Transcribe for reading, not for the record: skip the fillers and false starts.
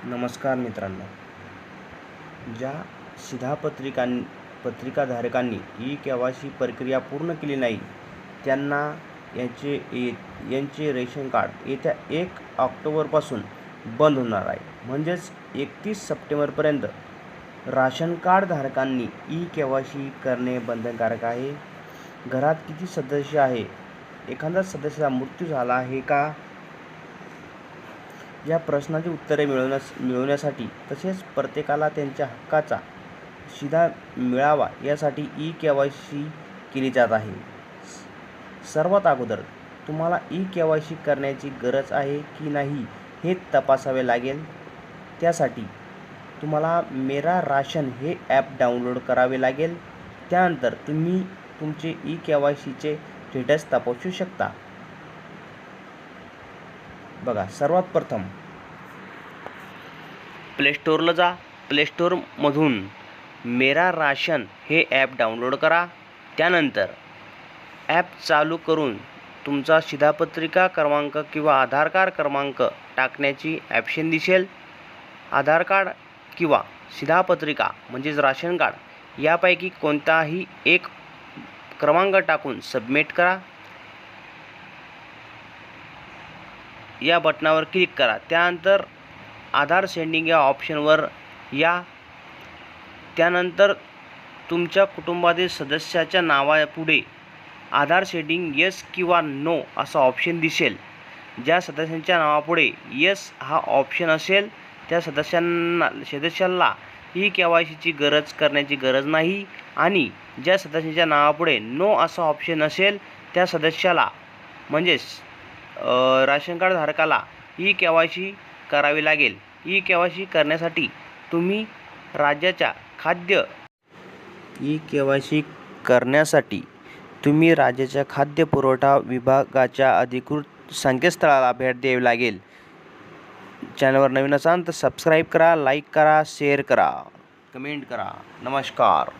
नमस्कार मित्रांनो, ज्या पत्रिकाधारकांनी ई-केवायसी प्रक्रिया पूर्ण केली नाही त्यांना यांचे रेशन कार्ड येत्या 1 ऑक्टोबरपासून बंद होणार आहे. म्हणजेच 31 सप्टेंबरपर्यंत राशन कार्ड धारकांनी ई-केवायसी करणे बंधनकारक आहे. घरात किती सदस्य आहे, एखादा सदस्याचा मृत्यू झाला आहे का, या प्रश्नाची उत्तरे मिळवण्यासाठी तसेच प्रत्येकाला त्यांच्या हक्काचा शिधा मिळावा यासाठी ई-केवायसी केली जात आहे. सर्वात अगोदर तुम्हाला ई-केवायसी करण्याची गरज आहे की नाही हे तपासावे लागेल. त्यासाठी तुम्हाला मेरा राशन हे ॲप डाउनलोड करावे लागेल. त्यानंतर तुम्ही तुमचे ई-केवायसीचे स्टेटस तपासू शकता. बघा, सर्वात प्रथम प्ले स्टोअरला जा. प्ले स्टोअरमधून मेरा राशन हे ॲप डाउनलोड करा. त्यानंतर ॲप चालू करून तुमचा शिधापत्रिका क्रमांक किंवा आधार कार्ड क्रमांक टाकण्याची ऑप्शन दिसेल. आधार कार्ड किंवा शिधापत्रिका म्हणजेच राशन कार्ड यापैकी कोणताही एक क्रमांक टाकून सबमिट करा. या बटनावर क्लिक करा. त्यानंतर आधार सेंडिंग या ऑप्शनवर या. त्यानंतर तुमच्या कुटुंबातील सदस्याच्या नावापुढे आधार सेंडिंग येस किंवा नो असा ऑप्शन दिसेल. ज्या सदस्यांच्या नावापुढे येस हा ऑप्शन असेल त्या सदस्याला ई-केवायसीची करण्याची गरज नाही आणि ज्या सदस्याच्या नावापुढे नो असा ऑप्शन असेल त्या सदस्याला म्हणजेच राशन कार्ड धारकाला ई-केवायसी करावी लागेल. ई-केवायसी करण्यासाठी तुम्ही राज्याच्या खाद्य पुरवठा विभागाच्या अधिकृत संकेतस्थळाला भेट द्यावी लागेल. चॅनलवर नवीन असाल तर सबस्क्राईब करा, लाईक करा, शेअर करा, कमेंट करा. नमस्कार.